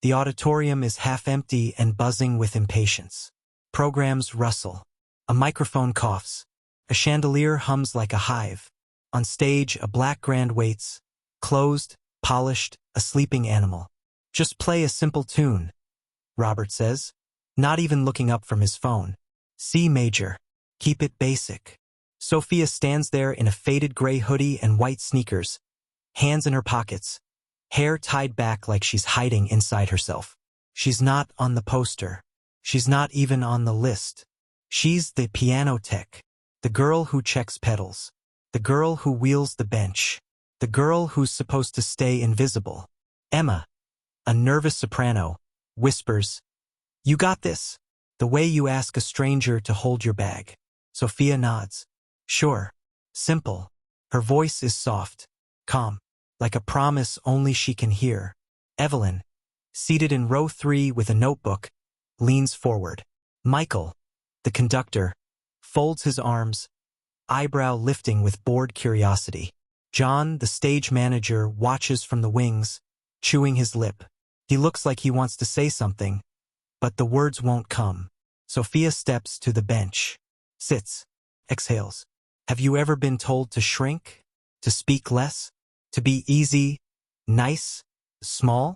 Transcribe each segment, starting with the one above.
The auditorium is half empty and buzzing with impatience. Programs rustle. A microphone coughs. A chandelier hums like a hive. On stage, a black grand waits, closed, polished, a sleeping animal. Just play a simple tune, Robert says, not even looking up from his phone. C major. Keep it basic. Sophia stands there in a faded gray hoodie and white sneakers, hands in her pockets, hair tied back like she's hiding inside herself. She's not on the poster. She's not even on the list. She's the piano tech, the girl who checks pedals, the girl who wheels the bench, the girl who's supposed to stay invisible. Emma, a nervous soprano, whispers, "You got this," the way you ask a stranger to hold your bag. Sophia nods. Sure. Simple. Her voice is soft, calm, like a promise only she can hear. Evelyn, seated in row 3 with a notebook, leans forward. Michael, the conductor, folds his arms, eyebrow lifting with bored curiosity. John, the stage manager, watches from the wings, chewing his lip. He looks like he wants to say something, but the words won't come. Sophia steps to the bench, sits, exhales. Have you ever been told to shrink? To speak less? To be easy, nice, small?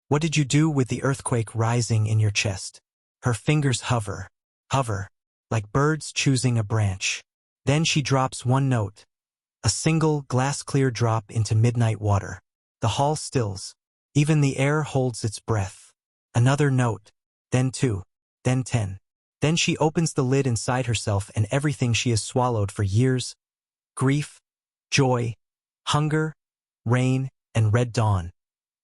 What did you do with the earthquake rising in your chest? Her fingers hover, like birds choosing a branch. Then she drops one note, a single glass-clear drop into midnight water. The hall stills. Even the air holds its breath. Another note, then 2, then 10. Then she opens the lid inside herself and everything she has swallowed for years. Grief, joy, hunger, rain, and red dawn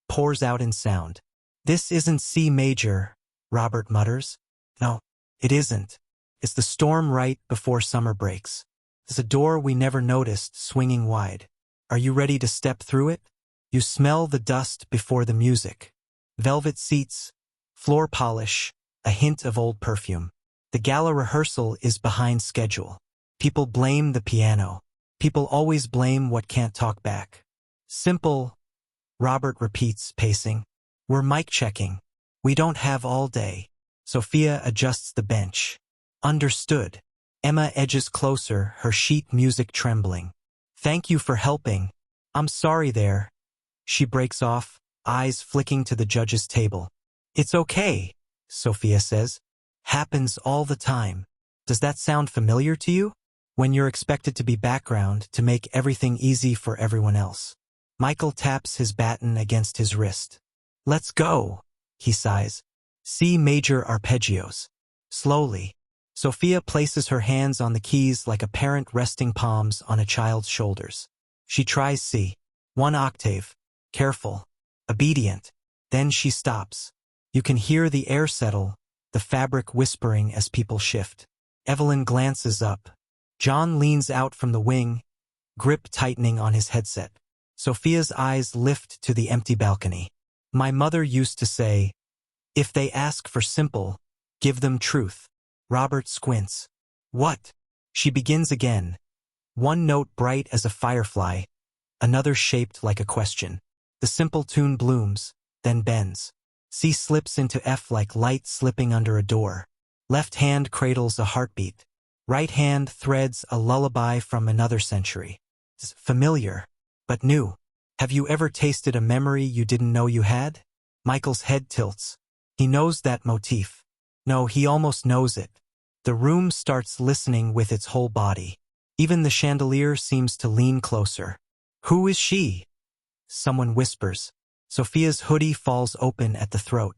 pours out in sound. This isn't C major, Robert mutters. No, it isn't. It's the storm right before summer breaks. There's a door we never noticed swinging wide. Are you ready to step through it? You smell the dust before the music. Velvet seats, floor polish, a hint of old perfume. The gala rehearsal is behind schedule. People blame the piano. People always blame what can't talk back. Simple, Robert repeats, pacing. We're mic checking. We don't have all day. Sophia adjusts the bench. Understood. Emma edges closer, her sheet music trembling. Thank you for helping. I'm sorry there. She breaks off, eyes flicking to the judge's table. It's okay, Sophia says. Happens all the time. Does that sound familiar to you? When you're expected to be background to make everything easy for everyone else. Michael taps his baton against his wrist. Let's go, he sighs. C major arpeggios. Slowly. Sophia places her hands on the keys like a parent resting palms on a child's shoulders. She tries C. 1 octave. Careful. Obedient. Then she stops. You can hear the air settle, the fabric whispering as people shift. Evelyn glances up. John leans out from the wing, grip tightening on his headset. Sophia's eyes lift to the empty balcony. My mother used to say, if they ask for simple, give them truth. Robert squints. What? She begins again. One note bright as a firefly, another shaped like a question. The simple tune blooms, then bends. C slips into F like light slipping under a door. Left hand cradles a heartbeat. Right hand threads a lullaby from another century. It's familiar, but new. Have you ever tasted a memory you didn't know you had? Michael's head tilts. He knows that motif. No, he almost knows it. The room starts listening with its whole body. Even the chandelier seems to lean closer. Who is she? Someone whispers. Sophia's hoodie falls open at the throat.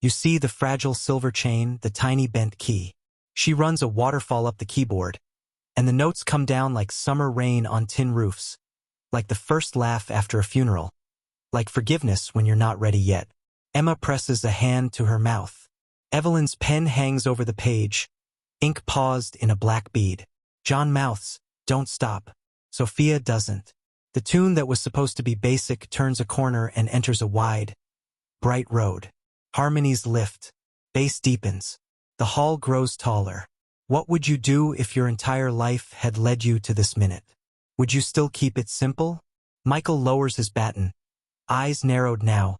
You see the fragile silver chain, the tiny bent key. She runs a waterfall up the keyboard, and the notes come down like summer rain on tin roofs, like the first laugh after a funeral, like forgiveness when you're not ready yet. Emma presses a hand to her mouth. Evelyn's pen hangs over the page, ink paused in a black bead. John mouths, don't stop. Sophia doesn't. The tune that was supposed to be basic turns a corner and enters a wide, bright road. Harmonies lift. Bass deepens. The hall grows taller. What would you do if your entire life had led you to this minute? Would you still keep it simple? Michael lowers his baton, eyes narrowed now,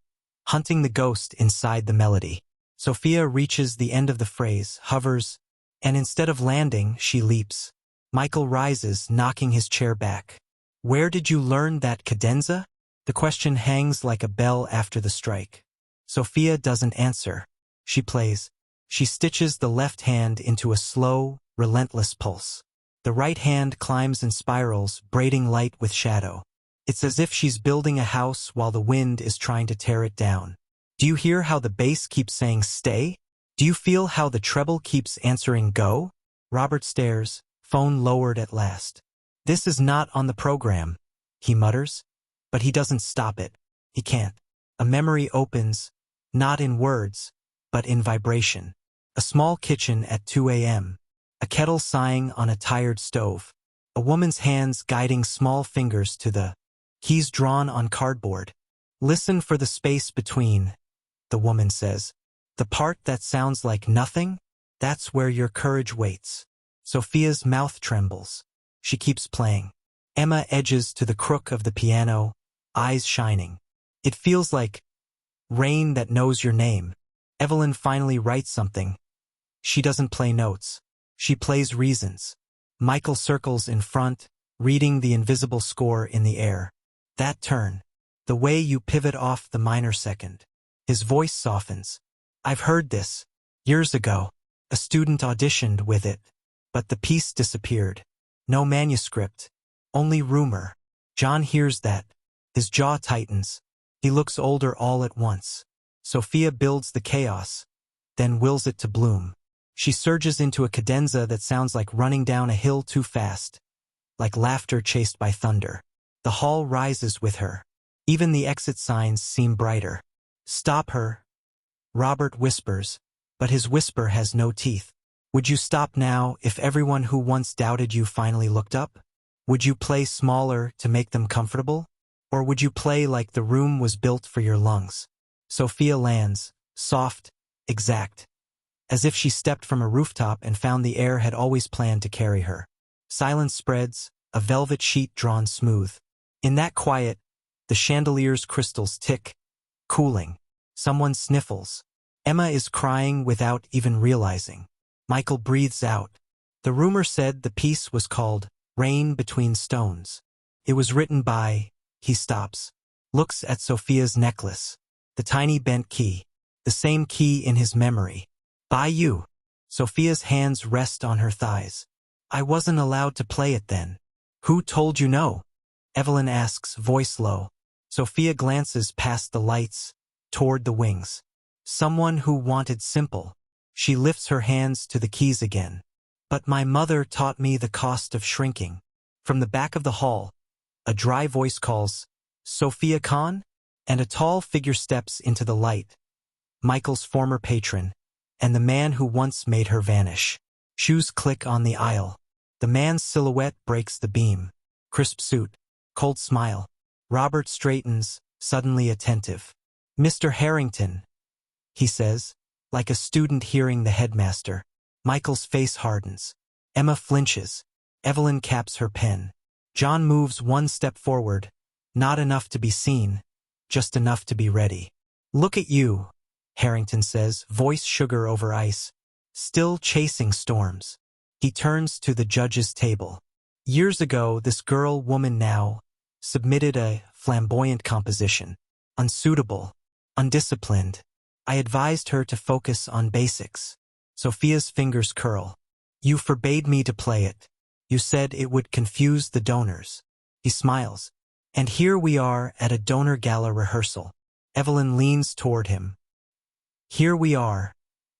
hunting the ghost inside the melody. Sophia reaches the end of the phrase, hovers, and instead of landing, she leaps. Michael rises, knocking his chair back. Where did you learn that cadenza? The question hangs like a bell after the strike. Sophia doesn't answer. She plays. She stitches the left hand into a slow, relentless pulse. The right hand climbs and spirals, braiding light with shadow. It's as if she's building a house while the wind is trying to tear it down. Do you hear how the bass keeps saying stay? Do you feel how the treble keeps answering go? Robert stares, phone lowered at last. This is not on the program, he mutters. But he doesn't stop it. He can't. A memory opens, not in words, but in vibration. A small kitchen at 2 a.m. A kettle sighing on a tired stove. A woman's hands guiding small fingers to the keys drawn on cardboard. Listen for the space between, the woman says. The part that sounds like nothing? That's where your courage waits. Sophia's mouth trembles. She keeps playing. Emma edges to the crook of the piano, eyes shining. It feels like rain that knows your name. Evelyn finally writes something. She doesn't play notes. She plays reasons. Michael circles in front, reading the invisible score in the air. That turn. The way you pivot off the minor second. His voice softens. I've heard this. Years ago. A student auditioned with it. But the piece disappeared. No manuscript. Only rumor. John hears that. His jaw tightens. He looks older all at once. Sophia builds the chaos, then wills it to bloom. She surges into a cadenza that sounds like running down a hill too fast, like laughter chased by thunder. The hall rises with her. Even the exit signs seem brighter. Stop her, Robert whispers, but his whisper has no teeth. Would you stop now if everyone who once doubted you finally looked up? Would you play smaller to make them comfortable? Or would you play like the room was built for your lungs? Sophia lands, soft, exact, as if she stepped from a rooftop and found the air had always planned to carry her. Silence spreads, a velvet sheet drawn smooth. In that quiet, the chandelier's crystals tick, cooling. Someone sniffles. Emma is crying without even realizing. Michael breathes out. The rumor said the piece was called Rain Between Stones. It was written by... He stops, looks at Sophia's necklace, the tiny bent key, the same key in his memory. By you. Sophia's hands rest on her thighs. I wasn't allowed to play it then. Who told you no? Evelyn asks, voice low. Sophia glances past the lights, toward the wings. Someone who wanted simple. She lifts her hands to the keys again. But my mother taught me the cost of shrinking. From the back of the hall, a dry voice calls, Sophia Khan? And a tall figure steps into the light. Michael's former patron, and the man who once made her vanish. Shoes click on the aisle. The man's silhouette breaks the beam. Crisp suit, cold smile. Robert straightens, suddenly attentive. Mr. Harrington, he says, like a student hearing the headmaster. Michael's face hardens. Emma flinches. Evelyn caps her pen. John moves one step forward, not enough to be seen, just enough to be ready. Look at you, Harrington says, voice sugar over ice, still chasing storms. He turns to the judge's table. Years ago, this woman now, submitted a flamboyant composition. Unsuitable, undisciplined. I advised her to focus on basics. Sophia's fingers curl. You forbade me to play it. You said it would confuse the donors. He smiles. And here we are at a donor gala rehearsal. Evelyn leans toward him. Here we are.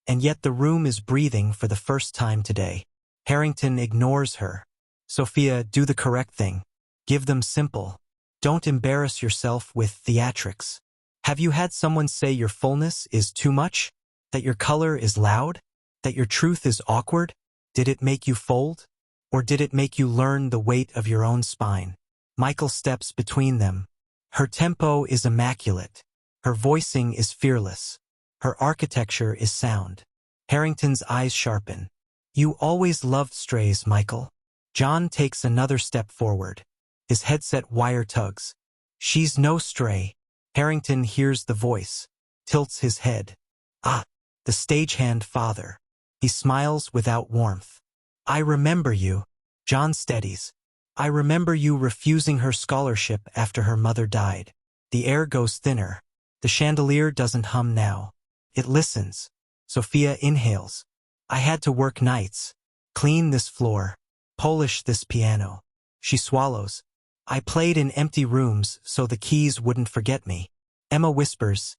And yet the room is breathing for the first time today. Harrington ignores her. Sophia, do the correct thing. Give them simple. Don't embarrass yourself with theatrics. Have you had someone say your fullness is too much? That your color is loud? That your truth is awkward? Did it make you fold? Or did it make you learn the weight of your own spine? Michael steps between them. Her tempo is immaculate. Her voicing is fearless. Her architecture is sound. Harrington's eyes sharpen. You always loved strays, Michael. John takes another step forward. His headset wire tugs. She's no stray. Harrington hears the voice. tilts his head. Ah, the stagehand father. He smiles without warmth. I remember you. John steadies. I remember you refusing her scholarship after her mother died. The air goes thinner. The chandelier doesn't hum now. It listens. Sophia inhales. I had to work nights. Clean this floor. Polish this piano. She swallows. I played in empty rooms so the keys wouldn't forget me. Emma whispers,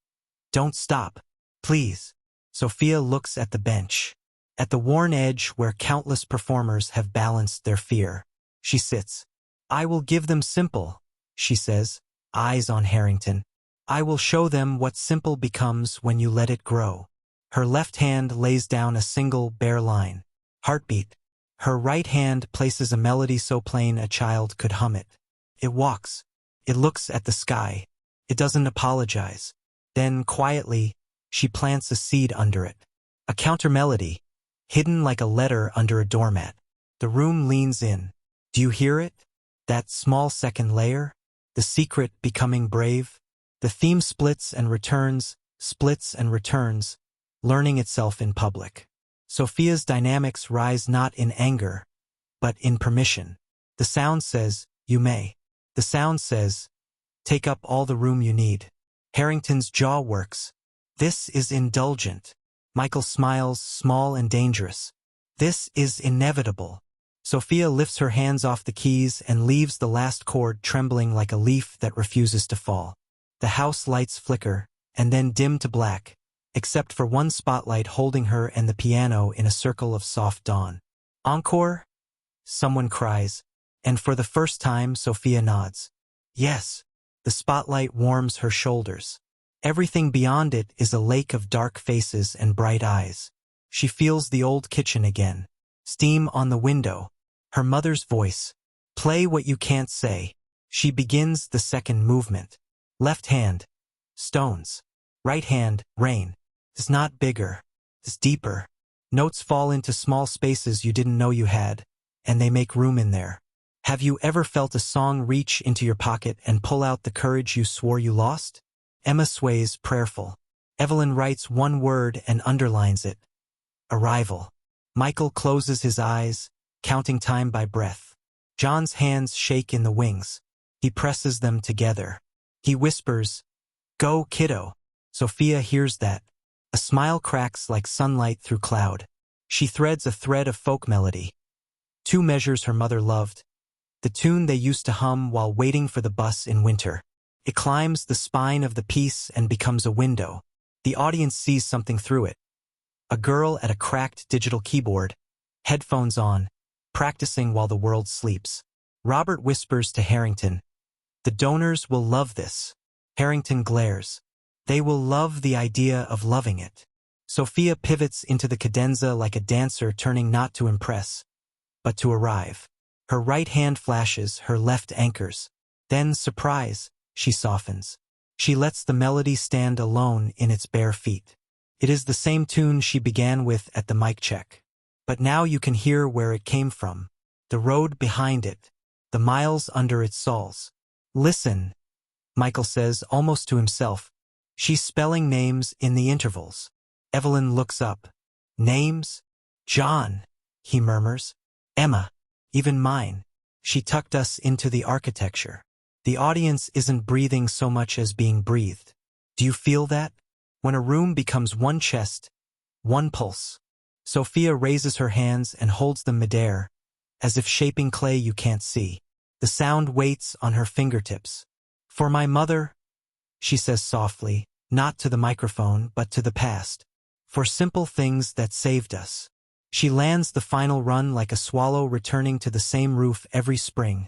don't stop, please. Sophia looks at the bench, at the worn edge where countless performers have balanced their fear. She sits. I will give them simple, she says, eyes on Harrington. I will show them what simple becomes when you let it grow. Her left hand lays down a single, bare line. Heartbeat. Her right hand places a melody so plain a child could hum it. It walks. It looks at the sky. It doesn't apologize. Then, quietly, she plants a seed under it. A counter-melody, hidden like a letter under a doormat. The room leans in. Do you hear it? That small second layer? The secret becoming brave? The theme splits and returns, learning itself in public. Sophia's dynamics rise not in anger, but in permission. The sound says, you may. The sound says, take up all the room you need. Harrington's jaw works. This is indulgent. Michael smiles, small and dangerous. This is inevitable. Sophia lifts her hands off the keys and leaves the last chord trembling like a leaf that refuses to fall. The house lights flicker, and then dim to black, except for one spotlight holding her and the piano in a circle of soft dawn. Encore? Someone cries, and for the first time Sophia nods. Yes. The spotlight warms her shoulders. Everything beyond it is a lake of dark faces and bright eyes. She feels the old kitchen again. Steam on the window. Her mother's voice. Play what you can't say. She begins the second movement. Left hand. Stones. Right hand. Rain. It's not bigger. It's deeper. Notes fall into small spaces you didn't know you had, and they make room in there. Have you ever felt a song reach into your pocket and pull out the courage you swore you lost? Emma sways, prayerful. Evelyn writes one word and underlines it. Arrival. Michael closes his eyes, counting time by breath. John's hands shake in the wings. He presses them together. He whispers, go, kiddo. Sophia hears that. A smile cracks like sunlight through cloud. She threads a thread of folk melody. 2 measures her mother loved. The tune they used to hum while waiting for the bus in winter. It climbs the spine of the piece and becomes a window. The audience sees something through it. A girl at a cracked digital keyboard, headphones on, practicing while the world sleeps. Robert whispers to Harrington, the donors will love this. Harrington glares. They will love the idea of loving it. Sophia pivots into the cadenza like a dancer turning not to impress, but to arrive. Her right hand flashes, her left anchors. Then, surprise, she softens. She lets the melody stand alone in its bare feet. It is the same tune she began with at the mic check. But now you can hear where it came from. The road behind it. The miles under its soles. Listen, Michael says, almost to himself. She's spelling names in the intervals. Evelyn looks up. Names? John, he murmurs. Emma. Even mine. She tucked us into the architecture. The audience isn't breathing so much as being breathed. Do you feel that? When a room becomes one chest, one pulse. Sophia raises her hands and holds them midair, as if shaping clay you can't see. The sound waits on her fingertips. For my mother, she says softly, not to the microphone but to the past. For simple things that saved us. She lands the final run like a swallow returning to the same roof every spring.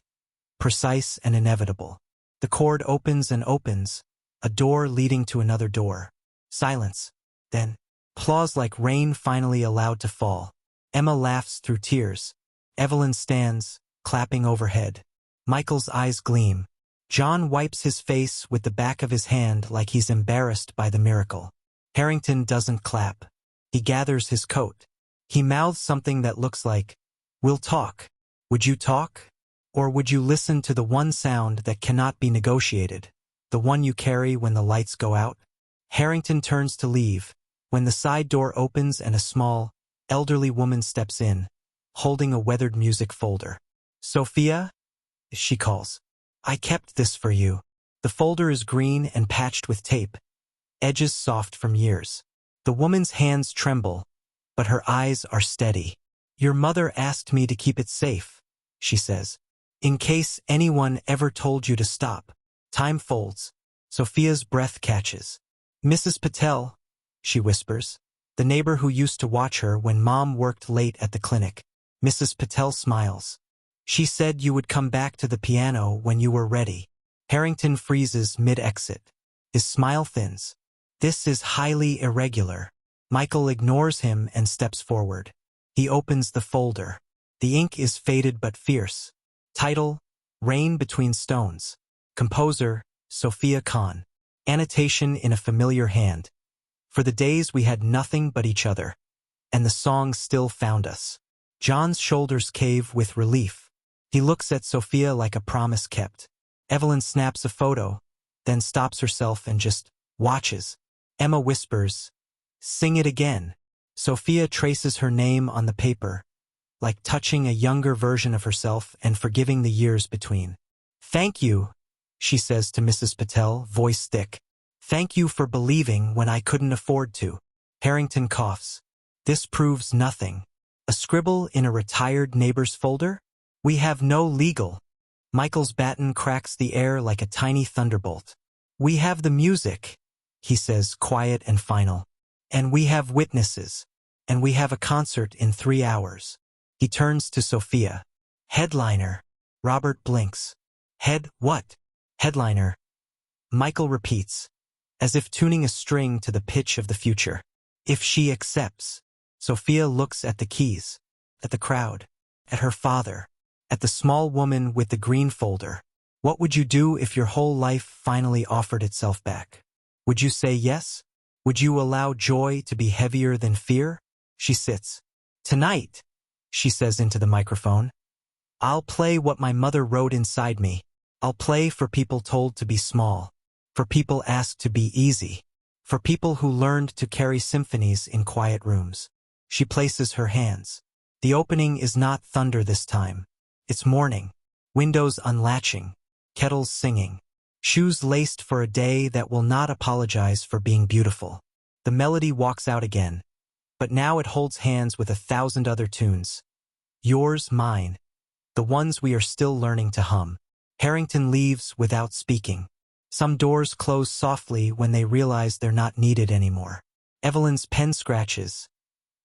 Precise and inevitable. The chord opens and opens, a door leading to another door. Silence. Then, applause like rain finally allowed to fall. Emma laughs through tears. Evelyn stands, clapping overhead. Michael's eyes gleam. John wipes his face with the back of his hand like he's embarrassed by the miracle. Harrington doesn't clap. He gathers his coat. He mouths something that looks like, we'll talk. Would you talk? Or would you listen to the one sound that cannot be negotiated? The one you carry when the lights go out? Harrington turns to leave, when the side door opens and a small, elderly woman steps in, holding a weathered music folder. "Sophia?" she calls. "I kept this for you." The folder is green and patched with tape, edges soft from years. The woman's hands tremble, but her eyes are steady. "Your mother asked me to keep it safe," she says, "in case anyone ever told you to stop." Time folds. Sophia's breath catches. "Mrs. Patel," she whispers, the neighbor who used to watch her when Mom worked late at the clinic. Mrs. Patel smiles. "She said you would come back to the piano when you were ready." Harrington freezes mid-exit. His smile thins. This is highly irregular. Michael ignores him and steps forward. He opens the folder. The ink is faded but fierce. Title: Rain Between Stones. Composer: Sophia Khan. Annotation in a familiar hand. "For the days we had nothing but each other, and the song still found us." John's shoulders cave with relief. He looks at Sophia like a promise kept. Evelyn snaps a photo, then stops herself and just watches. Emma whispers, "Sing it again." Sophia traces her name on the paper, like touching a younger version of herself and forgiving the years between. "Thank you," she says to Mrs. Patel, voice thick. "Thank you for believing when I couldn't afford to." Harrington coughs. This proves nothing. A scribble in a retired neighbor's folder? We have no legal. Michael's baton cracks the air like a tiny thunderbolt. "We have the music," he says, quiet and final. "And we have witnesses. And we have a concert in 3 hours. He turns to Sophia. "Headliner." Robert blinks. What?" "Headliner." Michael repeats, as if tuning a string to the pitch of the future. "If she accepts." Sophia looks at the keys, at the crowd, at her father, at the small woman with the green folder. What would you do if your whole life finally offered itself back? Would you say yes? Would you allow joy to be heavier than fear? She sits. "Tonight," she says into the microphone, "I'll play what my mother wrote inside me. I'll play for people told to be small, for people asked to be easy, for people who learned to carry symphonies in quiet rooms." She places her hands. The opening is not thunder this time. It's morning. Windows unlatching. Kettles singing. Shoes laced for a day that will not apologize for being beautiful. The melody walks out again, but now it holds hands with 1,000 other tunes. Yours, mine. The ones we are still learning to hum. Harrington leaves without speaking. Some doors close softly when they realize they're not needed anymore. Evelyn's pen scratches.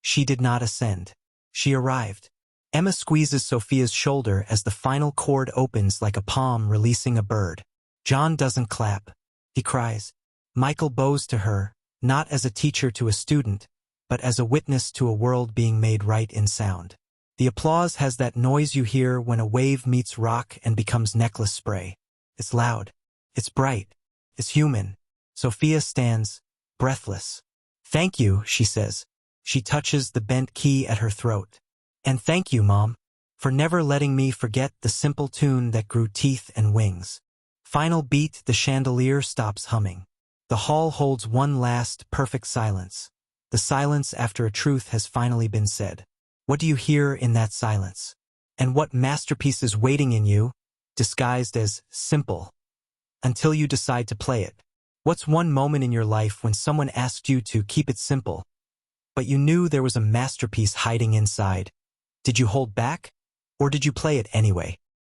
She did not ascend. She arrived. Emma squeezes Sophia's shoulder as the final chord opens like a palm releasing a bird. John doesn't clap. He cries. Michael bows to her, not as a teacher to a student, but as a witness to a world being made right in sound. The applause has that noise you hear when a wave meets rock and becomes necklace spray. It's loud. It's bright. It's human. Sophia stands, breathless. "Thank you," she says. She touches the bent key at her throat. "And thank you, Mom, for never letting me forget the simple tune that grew teeth and wings." Final beat, the chandelier stops humming. The hall holds one last, perfect silence. The silence after a truth has finally been said. What do you hear in that silence? And what masterpiece is waiting in you, disguised as simple, until you decide to play it? What's one moment in your life when someone asked you to keep it simple, but you knew there was a masterpiece hiding inside? Did you hold back, or did you play it anyway?